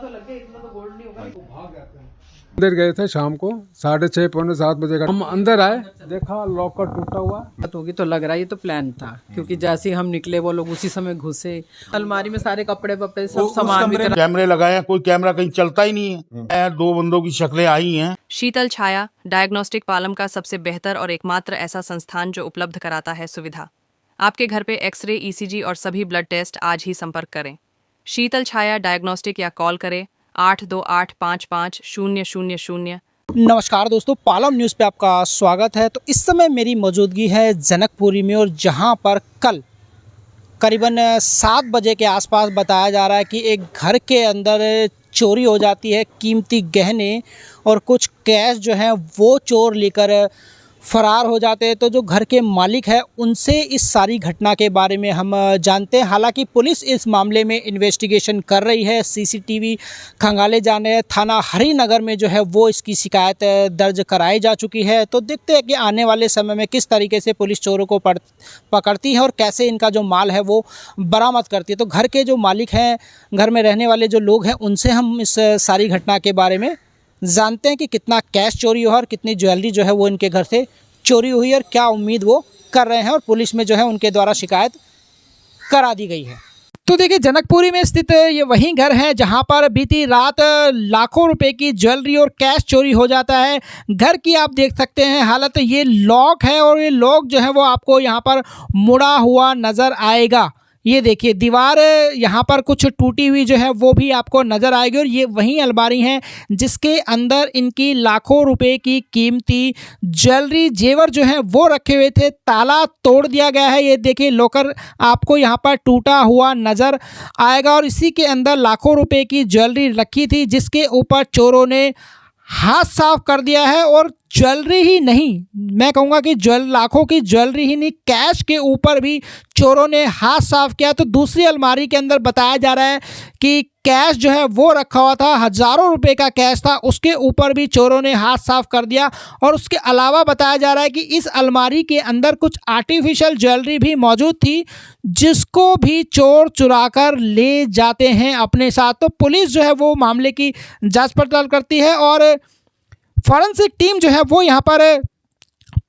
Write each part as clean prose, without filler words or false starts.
तो लग गया, इतना तो गोल्ड नहीं होगा। वो भाग जाते हैं। अंदर गए थे शाम को 6:30 पौने 7 बजे का। हम अंदर आए, देखा लॉकर टूटा हुआ होगी तो लग रहा है ये तो प्लान था, क्योंकि जैसे ही हम निकले वो लोग उसी समय घुसे। अलमारी में सारे कपड़े वपड़े सब सामान, कैमरे लगाए हैं, कोई कैमरा कहीं चलता ही नहीं है। 2 बंदों की शक्लें आई हैं। शीतल छाया डायग्नोस्टिक पालम का सबसे बेहतर और एकमात्र ऐसा संस्थान जो उपलब्ध कराता है सुविधा। आपके घर पे एक्सरे, ईसीजी और सभी ब्लड टेस्ट आज ही संपर्क करें। शीतल छाया डायग्नोस्टिक या कॉल करें 82855000। नमस्कार दोस्तों, पालम न्यूज़ पे आपका स्वागत है। तो इस समय मेरी मौजूदगी है जनकपुरी में, और जहां पर कल करीबन 7 बजे के आसपास बताया जा रहा है कि एक घर के अंदर चोरी हो जाती है। कीमती गहने और कुछ कैश जो है वो चोर लेकर फ़रार हो जाते हैं। तो जो घर के मालिक है उनसे इस सारी घटना के बारे में हम जानते हैं। हालांकि पुलिस इस मामले में इन्वेस्टिगेशन कर रही है, सीसीटीवी खंगाले जाने हैं। थाना हरिनगर में जो है वो इसकी शिकायत दर्ज कराई जा चुकी है। तो देखते हैं कि आने वाले समय में किस तरीके से पुलिस चोरों को पकड़ती है और कैसे इनका जो माल है वो बरामद करती है। तो घर के जो मालिक हैं, घर में रहने वाले जो लोग हैं, उनसे हम इस सारी घटना के बारे में जानते हैं कि कितना कैश चोरी हुआ और कितनी ज्वेलरी जो है वो इनके घर से चोरी हुई और क्या उम्मीद वो कर रहे हैं, और पुलिस में जो है उनके द्वारा शिकायत करा दी गई है। तो देखिए, जनकपुरी में स्थित ये वही घर है जहां पर बीती रात लाखों रुपए की ज्वेलरी और कैश चोरी हो जाता है। घर की आप देख सकते हैं हालत, ये लॉक है और ये लॉक जो है वो आपको यहाँ पर मुड़ा हुआ नज़र आएगा। ये देखिए, दीवार यहाँ पर कुछ टूटी हुई जो है वो भी आपको नज़र आएगी। और ये वही अलमारी है जिसके अंदर इनकी लाखों रुपए की कीमती ज्वेलरी, जेवर जो है वो रखे हुए थे। ताला तोड़ दिया गया है। ये देखिए, लॉकर आपको यहाँ पर टूटा हुआ नज़र आएगा और इसी के अंदर लाखों रुपए की ज्वेलरी रखी थी, जिसके ऊपर चोरों ने हाथ साफ कर दिया है। और ज्वेलरी ही नहीं, मैं कहूँगा कि लाखों की ज्वेलरी ही नहीं, कैश के ऊपर भी चोरों ने हाथ साफ किया। तो दूसरी अलमारी के अंदर बताया जा रहा है कि कैश जो है वो रखा हुआ था, हज़ारों रुपए का कैश था, उसके ऊपर भी चोरों ने हाथ साफ कर दिया। और उसके अलावा बताया जा रहा है कि इस अलमारी के अंदर कुछ आर्टिफिशियल ज्वेलरी भी मौजूद थी, जिसको भी चोर चुरा कर ले जाते हैं अपने साथ। तो पुलिस जो है वो मामले की जांच पड़ताल करती है और फॉरेंसिक टीम जो है वो यहाँ पर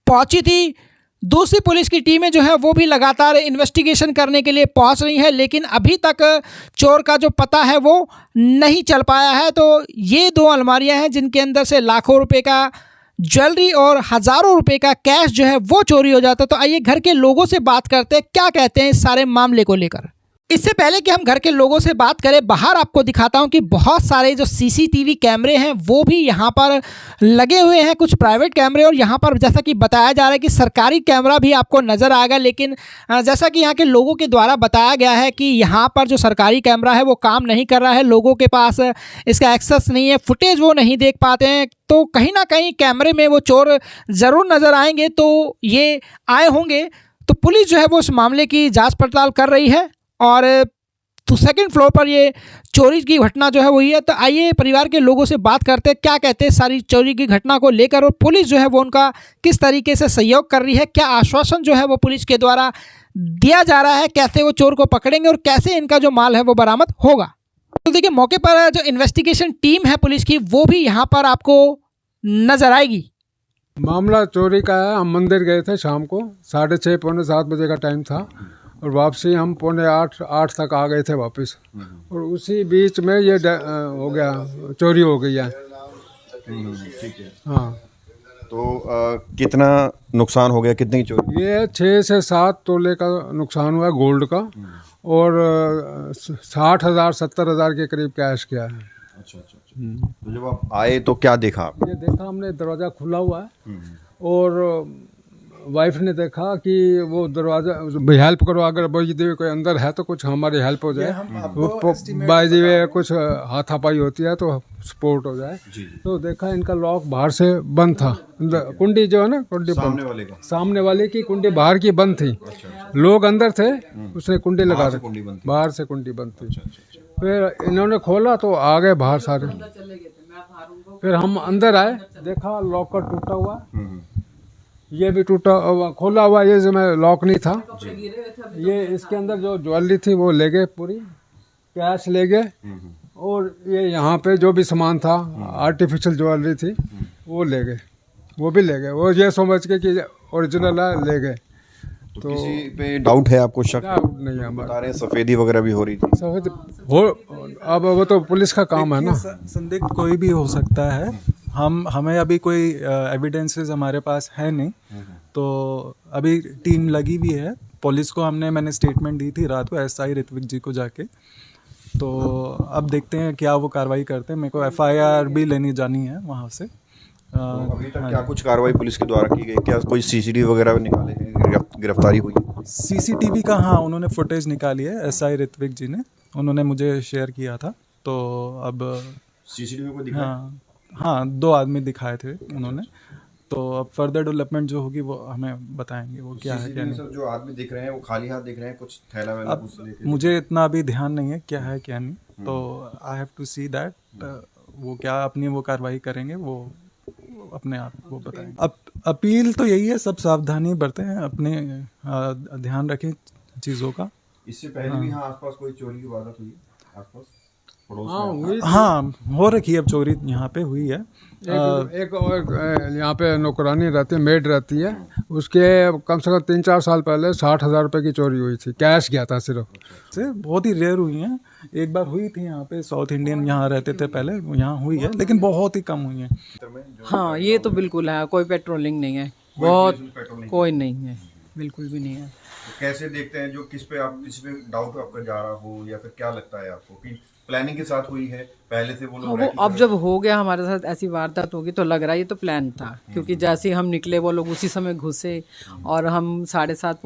पहुंची थी। दूसरी पुलिस की टीमें जो है वो भी लगातार इन्वेस्टिगेशन करने के लिए पहुंच रही हैं, लेकिन अभी तक चोर का जो पता है वो नहीं चल पाया है। तो ये 2 अलमारियां हैं जिनके अंदर से लाखों रुपए का ज्वेलरी और हज़ारों रुपए का कैश जो है वो चोरी हो जाता है। तो आइए घर के लोगों से बात करते हैं, क्या कहते हैं इस सारे मामले को लेकर। इससे पहले कि हम घर के लोगों से बात करें, बाहर आपको दिखाता हूं कि बहुत सारे जो सीसीटीवी कैमरे हैं वो भी यहां पर लगे हुए हैं, कुछ प्राइवेट कैमरे, और यहां पर जैसा कि बताया जा रहा है कि सरकारी कैमरा भी आपको नज़र आएगा। लेकिन जैसा कि यहां के लोगों के द्वारा बताया गया है कि यहां पर जो सरकारी कैमरा है वो काम नहीं कर रहा है, लोगों के पास इसका एक्सेस नहीं है, फुटेज वो नहीं देख पाते हैं। तो कहीं ना कहीं कैमरे में वो चोर ज़रूर नज़र आएंगे, तो ये आए होंगे। तो पुलिस जो है वो इस मामले की जाँच पड़ताल कर रही है और तो 2nd फ्लोर पर ये चोरी की घटना जो है वही है। तो आइए परिवार के लोगों से बात करते हैं, क्या कहते हैं सारी चोरी की घटना को लेकर, और पुलिस जो है वो उनका किस तरीके से सहयोग कर रही है, क्या आश्वासन जो है वो पुलिस के द्वारा दिया जा रहा है, कैसे वो चोर को पकड़ेंगे और कैसे इनका जो माल है वो बरामद होगा। तो देखिए, मौके पर जो इन्वेस्टिगेशन टीम है पुलिस की वो भी यहाँ पर आपको नज़र आएगी। मामला चोरी का है। हम मंदिर गए थे शाम को 6:30 पौने 7 बजे का टाइम था, और वापसी हम 7:45 तक आ गए थे वापस। और उसी बीच में ये हो गया, चोरी हो गई है। ठीक है। हाँ। तो कितना नुकसान हो गया, कितनी चोरी? ये 6 से 7 तोले का नुकसान हुआ गोल्ड का, और 60,000 70,000 के करीब कैश किया है। अच्छा। तो जब आप आए तो क्या देखा आप? ये देखा हमने, दरवाज़ा खुला हुआ है और वाइफ ने देखा कि वो दरवाज़ा हेल्प करो, अगर बाई दी कोई अंदर है तो कुछ हमारी हेल्प हो जाए, बाई दी कुछ हाथापाई होती है तो सपोर्ट हो जाए। तो देखा इनका लॉक बाहर से बंद था, कुंडी जो है ना, कुंडी सामने वाले की कुंडी बाहर की बंद थी। लोग अंदर थे, उसने कुंडी लगा दी, बाहर से कुंडी बंद थी। फिर इन्होंने खोला तो आ गए बाहर सारे। फिर हम अंदर आए, देखा लॉकर टूटा हुआ, ये भी टूटा खोला हुआ, ये जो मैं लॉक नहीं था। ये इसके अंदर जो ज्वेलरी थी वो ले गए, पूरी कैश ले गए, और ये यहाँ पे जो भी सामान था, आर्टिफिशियल ज्वेलरी थी, वो ले गए, वो भी ले गए। वो ये समझ के कि ओरिजिनल है, ले गए। तो किसी पे डाउट है आपको, शक? डाउट नहीं है हमारा। बता रहे हैं सफेदी वगैरह भी हो रही थी। सब हो, अब वो तो पुलिस का काम है ना। संदिग्ध कोई भी हो सकता है। हमें अभी कोई एविडेंसेस हमारे पास है नहीं, तो अभी टीम लगी हुई है। पुलिस को मैंने स्टेटमेंट दी थी रात को एसआई ऋत्विक जी को जाके, तो अब देखते हैं क्या वो कार्रवाई करते हैं। मेरे को एफआईआर भी लेनी जानी है वहाँ से। अभी तक क्या कुछ कार्रवाई पुलिस के द्वारा की गई? क्या कोई सीसीटीवी वगैरह निकाले हैं, गिरफ्तारी हुई? सीसीटीवी का हाँ, उन्होंने फुटेज निकाली है एसआई ऋत्विक जी ने, उन्होंने मुझे शेयर किया था। तो अब सीसीटीवी को दिखाया? हाँ 2 आदमी दिखाए थे उन्होंने। तो अब फर्दर डेवलपमेंट जो होगी वो हमें बताएंगे वो क्या है क्या नहीं। सर जो आदमी दिख रहे हैं वो खाली हाथ दिख रहे हैं, कुछ थैला वैला अब कुछ लेके? मुझे इतना अभी ध्यान नहीं है क्या है क्या नहीं, तो I have to see that. वो क्या अपनी वो कार्रवाई करेंगे, वो अपने आप वो बताएंगे। अब अपील तो यही है, सब सावधानी बरतें, अपने ध्यान रखें चीज़ों का। इससे पहले भी यहाँ आसपास कोई चोरी की वारदात हुई है आसपास पड़ोस में? हाँ हो रखी है, अब चोरी यहाँ पे हुई है। एक और यहाँ पे नौकरानी रहती है, मेड रहती है, उसके कम से कम 3-4 साल पहले 60,000 रुपये की चोरी हुई थी। कैश गया था सिर्फ। से बहुत ही रेयर हुई हैं। एक बार हुई थी यहाँ पे, साउथ इंडियन यहाँ रहते थे पहले, यहाँ हुई है, लेकिन बहुत ही कम हुई है। हाँ ये तो बिल्कुल है, कोई पेट्रोलिंग नहीं है, बहुत कोई नहीं है, बिल्कुल भी नहीं है। तो कैसे देखते हैं जो किस पे डाउट आपका जा रहा हो, या फिर क्या लगता है आपको कि प्लानिंग के साथ हुई है पहले से? वो हाँ, लोग वो अब जब हो गया हमारे साथ ऐसी वारदात होगी तो लग रहा है ये तो प्लान था, क्योंकि जैसे ही हम निकले वो लोग उसी समय घुसे, और हम 7:30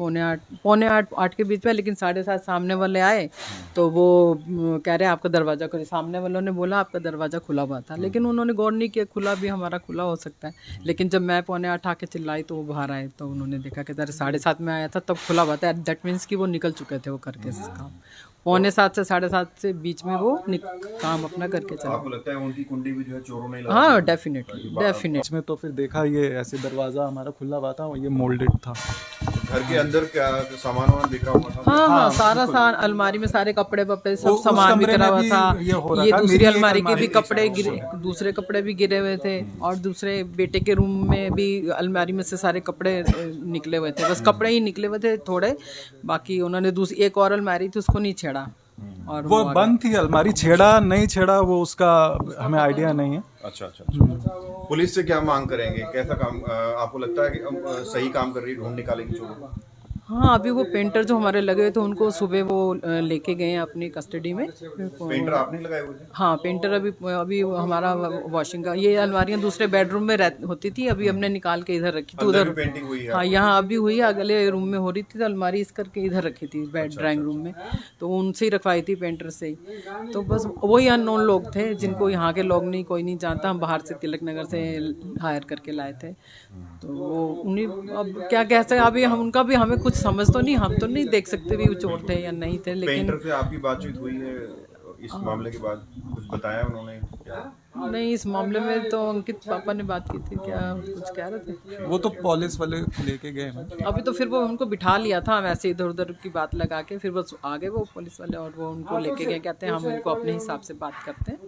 पौने आठ के बीच में, लेकिन 7:30 सामने वाले आए तो वो कह रहे हैं आपका दरवाज़ा खोलिए। सामने वालों ने बोला आपका दरवाज़ा खुला हुआ था, लेकिन उन्होंने गौर नहीं किया, खुला भी हमारा खुला हो सकता है। लेकिन जब मैं 7:45 आके चिल्लाई तो वो बाहर आए, तो उन्होंने देखा कि 7:30 में आया था तब खुला हुआ था। दैट मीन्स कि वो निकल चुके थे वो करके काम। 7:45 से 7:30 से बीच में वो काम अपना करके चला। आपको लगता है उनकी कुंडी भी जो है चोरों ने हाँ डेफिनेटली। इसमें तो फिर देखा ये ऐसे दरवाज़ा हमारा खुला हुआ था, ये मोल्डेड था। घर के अंदर क्या सामान वामान बिखरा हुआ था? हाँ सारा सामान, अलमारी में सारे कपड़े वपड़े सब उस सामान कमरे बिखरा में हुआ भी था। ये हो रहा ये था, दूसरी मेरी एक अलमारी के भी अलमारी कपड़े गिरे, दूसरे कपड़े भी गिरे हुए थे, और दूसरे बेटे के रूम में भी अलमारी में से सारे कपड़े निकले हुए थे। बस कपड़े ही निकले हुए थे थोड़े, बाकी उन्होंने दूसरी एक और अलमारी थी उसको नहीं छेड़ा, और वो बंद थी अलमारी। छेड़ा नहीं छेड़ा वो उसका हमें आइडिया नहीं है। अच्छा। पुलिस से क्या मांग करेंगे? कैसा काम आपको लगता है कि सही काम कर रही है, ढूंढ निकालेगी चोरों को? हाँ अभी वो पेंटर जो हमारे लगे हुए थे उनको सुबह वो लेके गए हैं अपनी कस्टडी में। पेंटर आपने लगाए हुए थे? हाँ पेंटर अभी हमारा वॉशिंग का, ये अलमारियां दूसरे बेडरूम में होती थी, अभी हमने निकाल के इधर रखी थी। उधर पेंटिंग हुई है? हाँ यहाँ अभी हुई है, अगले रूम में हो रही थी तो अलमारी इस करके इधर रखी थी ड्राइंग रूम में, तो उनसे ही रखवाई थी पेंटर से ही। तो बस वही अननोन लोग थे जिनको यहाँ के लोग नहीं, कोई नहीं जानता, हम बाहर से तिलक नगर से हायर करके लाए थे। तो वो उन्हीं, अब क्या कह सकते, अभी हम उनका भी हमें कुछ समझ तो नहीं, हम तो नहीं देख सकते भी वो चोर थे या नहीं थे। लेकिन पेंटर से आपकी बातचीत हुई है इस मामले के बाद? कुछ बताया उन्होंने क्या? नहीं, इस मामले में तो अंकित पापा ने बात की थी, क्या कुछ कह रहे थे? वो तो पुलिस वाले लेके गए हैं। अभी तो फिर वो उनको बिठा लिया था, हम ऐसे इधर उधर की बात लगा के, फिर बस आ गए वो पुलिस वाले और वो उनको लेके गए, कहते हैं हम उनको अपने हिसाब से बात करते हैं।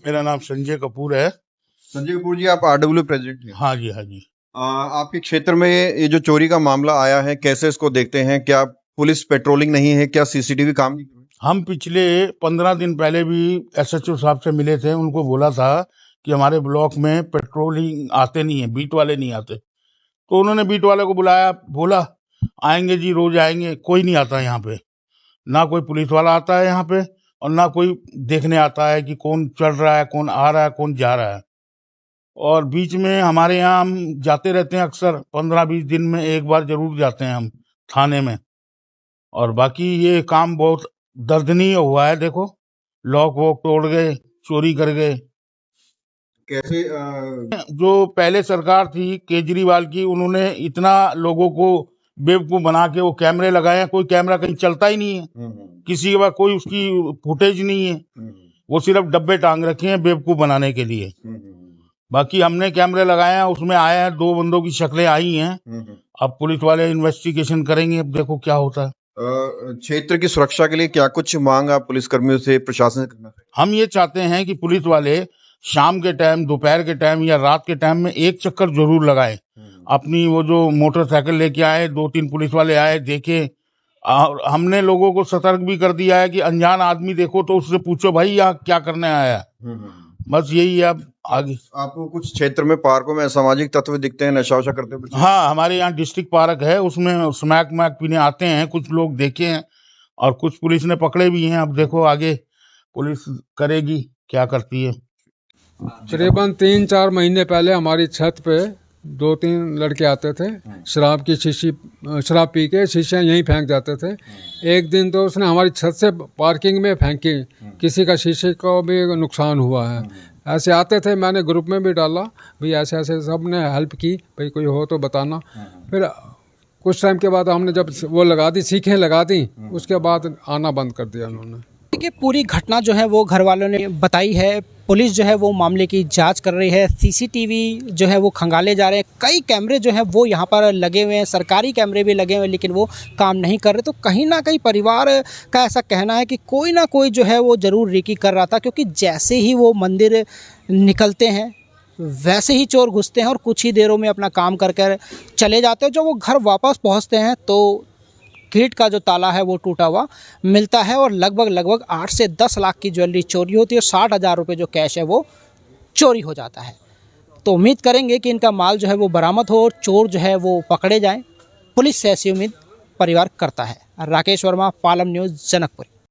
मेरा नाम संजय कपूर है। संजय कपूर जी, आप आरडब्ल्यू प्रेसिडेंट हैं? हाँ जी। आपके क्षेत्र में ये जो चोरी का मामला आया है, कैसे इसको देखते हैं? क्या पुलिस पेट्रोलिंग नहीं है? क्या सीसीटीवी काम नहीं कर रही? हम पिछले 15 दिन पहले भी एसएचओ साहब से मिले थे, उनको बोला था कि हमारे ब्लॉक में पेट्रोलिंग आते नहीं है, बीट वाले नहीं आते। तो उन्होंने बीट वाले को बुलाया, बोला आएंगे जी, रोज आएंगे। कोई नहीं आता यहाँ पे, ना कोई पुलिस वाला आता है यहाँ पे, और ना कोई देखने आता है कि कौन चल रहा है, कौन आ रहा है, कौन जा रहा है। और बीच में हमारे यहाँ हम जाते रहते हैं अक्सर, 15-20 दिन में एक बार जरूर जाते हैं हम थाने में। और बाकी ये काम बहुत दर्दनीय हुआ है। देखो, लॉक वॉक तोड़ गए, चोरी कर गए। कैसे जो पहले सरकार थी केजरीवाल की, उन्होंने इतना लोगों को बेवकूफ बना के वो कैमरे लगाए हैं, कोई कैमरा कहीं चलता ही नहीं है, किसी के पास कोई उसकी फुटेज नहीं है, वो सिर्फ डब्बे टांग रखे हैं बेवकूफ बनाने के लिए। बाकी हमने कैमरे लगाए हैं, उसमें आया है 2 बंदों की शक्लें आई हैं। अब पुलिस वाले इन्वेस्टिगेशन करेंगे, अब देखो क्या होता है। क्षेत्र की सुरक्षा के लिए क्या कुछ मांग आप पुलिस कर्मियों से, प्रशासन से करना चाहिए? हम ये चाहते हैं कि पुलिस वाले शाम के टाइम, दोपहर के टाइम या रात के टाइम में एक चक्कर जरूर लगाएं। अपनी वो जो मोटरसाइकिल लेके आए, 2-3 पुलिस वाले आए, देखे। और हमने लोगों को सतर्क भी कर दिया है कि अनजान आदमी देखो तो उससे पूछो भाई यहाँ क्या करने आया है। बस यही है। अब आगे आपको कुछ क्षेत्र में पार्कों में असामाजिक तत्व दिखते हैं, नशा वशा करते हुए? हाँ, हमारे यहाँ डिस्ट्रिक्ट पार्क है, उसमें स्मैक मैक पीने आते हैं कुछ लोग, देखे हैं और कुछ पुलिस ने पकड़े भी हैं। अब देखो आगे पुलिस करेगी, क्या करती है। करीबन 3-4 महीने पहले हमारी छत पे 2-3 लड़के आते थे, शराब की शीशी, शराब पी के शीशियाँ यहीं फेंक जाते थे। एक दिन तो उसने हमारी छत से पार्किंग में फेंकी, किसी का शीशे को भी नुकसान हुआ है। ऐसे आते थे, मैंने ग्रुप में भी डाला भाई ऐसे ऐसे, सब ने हेल्प की, भाई कोई हो तो बताना। फिर कुछ टाइम के बाद हमने जब वो लगा दी, सीखें लगा दी, उसके बाद आना बंद कर दिया उन्होंने। देखिए पूरी घटना जो है वो घर वालों ने बताई है। पुलिस जो है वो मामले की जांच कर रही है। सीसीटीवी जो है वो खंगाले जा रहे हैं। कई कैमरे जो है वो यहाँ पर लगे हुए हैं, सरकारी कैमरे भी लगे हुए हैं, लेकिन वो काम नहीं कर रहे। तो कहीं ना कहीं परिवार का ऐसा कहना है कि कोई ना कोई जो है वो ज़रूर रेकी कर रहा था, क्योंकि जैसे ही वो मंदिर निकलते हैं वैसे ही चोर घुसते हैं और कुछ ही देरों में अपना काम कर कर चले जाते हैं। जब वो घर वापस पहुँचते हैं तो गेट का जो ताला है वो टूटा हुआ मिलता है और लगभग 8 से 10 लाख की ज्वेलरी चोरी होती है और 60,000 रुपये जो कैश है वो चोरी हो जाता है। तो उम्मीद करेंगे कि इनका माल जो है वो बरामद हो और चोर जो है वो पकड़े जाएं। पुलिस से ऐसी उम्मीद परिवार करता है। राकेश वर्मा, पालम न्यूज़, जनकपुर।